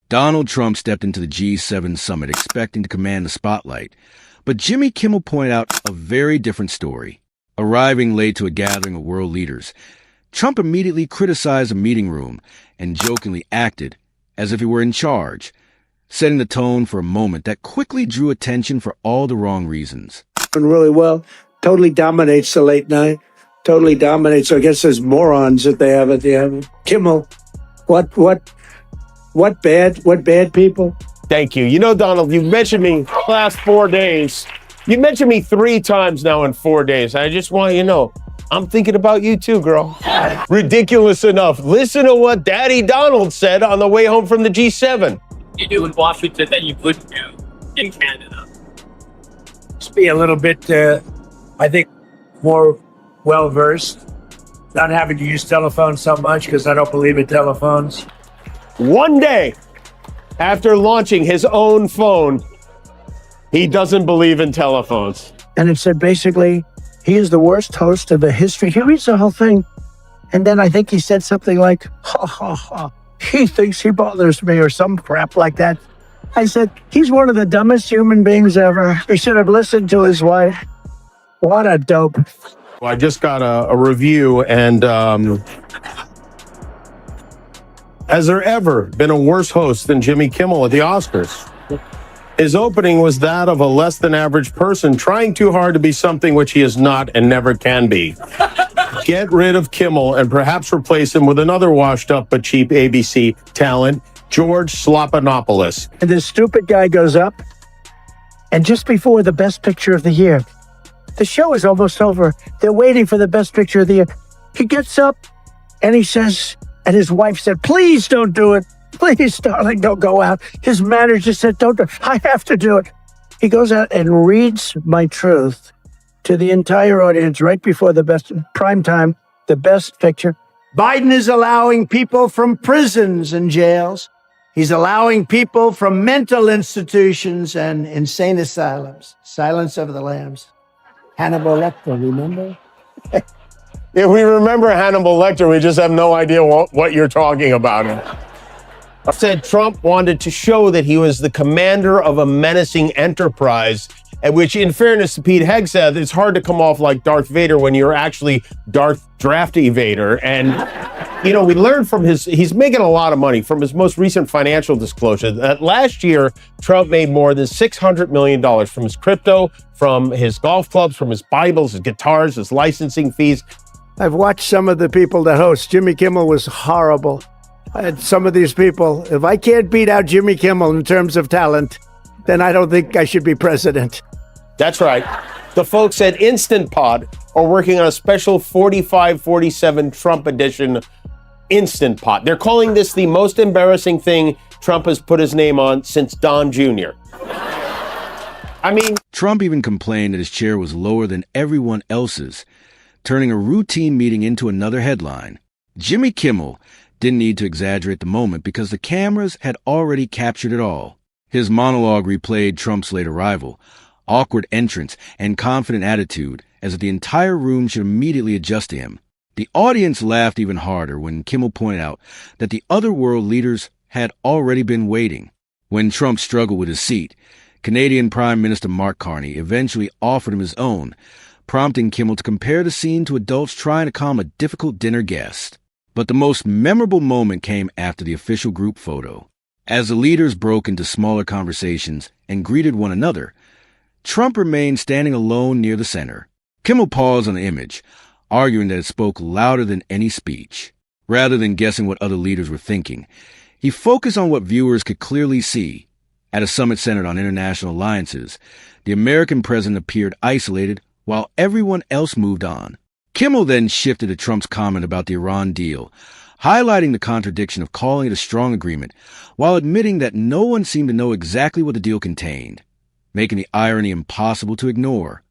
Donald Trump stepped into the G7 summit expecting to command the spotlight, but Jimmy Kimmel pointed out a very different story. Arriving late to a gathering of world leaders, Trump immediately criticized the meeting room and jokingly acted as if he were in charge, setting the tone for a moment that quickly drew attention for all the wrong reasons. Really well, totally dominates the late night, totally dominates. So I guess there's morons that they have at the end. Kimmel, what bad people? Thank you. You know, Donald, you've mentioned me the last 4 days. You mentioned me 3 times now in 4 days. I just want you to know, I'm thinking about you too, girl. Ridiculous enough. Listen to what Daddy Donald said on the way home from the G7. You do in Washington that you wouldn't do in Canada. Just be a little bit, I think, more well-versed. Not having to use telephones so much because I don't believe in telephones. One day after launching his own phone, he doesn't believe in telephones. And it said basically, he is the worst host of the history. He reads the whole thing. And then I think he said something like, ha, ha, ha. He thinks he bothers me or some crap like that. I said, he's one of the dumbest human beings ever. He should have listened to his wife. What a dope. Well, I just got a review, and has there ever been a worse host than Jimmy Kimmel at the Oscars? His opening was that of a less than average person trying too hard to be something which he is not and never can be. Get rid of Kimmel and perhaps replace him with another washed up but cheap ABC talent, George Slopanopoulos. And this stupid guy goes up, and just before the best picture of the year, the show is almost over. They're waiting for the best picture of the year. He gets up and he says, and his wife said, please don't do it. Please, darling, don't go out. His manager said, don't do it. I have to do it. He goes out and reads my truth to the entire audience right before the best prime time, the best picture. Biden is allowing people from prisons and jails. He's allowing people from mental institutions and insane asylums. Silence of the Lambs. Hannibal Lecter, remember? If we remember Hannibal Lecter, we just have no idea what you're talking about. Said Trump wanted to show that he was the commander of a menacing enterprise, at which, in fairness to Pete Hegseth, it's hard to come off like Darth Vader when you're actually Darth Drafty Vader. And, you know, we learned from he's making a lot of money from his most recent financial disclosure that last year, Trump made more than $600 million from his crypto, from his golf clubs, from his Bibles, his guitars, his licensing fees. I've watched some of the people that host. Jimmy Kimmel was horrible. Some of these people, if I can't beat out Jimmy Kimmel in terms of talent, then I don't think I should be president. That's right. The folks at Instant Pot are working on a special 45-47 Trump edition Instant Pot. They're calling this the most embarrassing thing Trump has put his name on since Don Jr. I mean, Trump even complained that his chair was lower than everyone else's, turning a routine meeting into another headline. Jimmy Kimmel didn't need to exaggerate the moment because the cameras had already captured it all. His monologue replayed Trump's late arrival, awkward entrance, and confident attitude, as if the entire room should immediately adjust to him. The audience laughed even harder when Kimmel pointed out that the other world leaders had already been waiting. When Trump struggled with his seat, Canadian Prime Minister Mark Carney eventually offered him his own, prompting Kimmel to compare the scene to adults trying to calm a difficult dinner guest. But the most memorable moment came after the official group photo. As the leaders broke into smaller conversations and greeted one another, Trump remained standing alone near the center. Kimmel paused on the image, arguing that it spoke louder than any speech. Rather than guessing what other leaders were thinking, he focused on what viewers could clearly see. At a summit centered on international alliances, the American president appeared isolated while everyone else moved on. Kimmel then shifted to Trump's comment about the Iran deal, highlighting the contradiction of calling it a strong agreement while admitting that no one seemed to know exactly what the deal contained, making the irony impossible to ignore.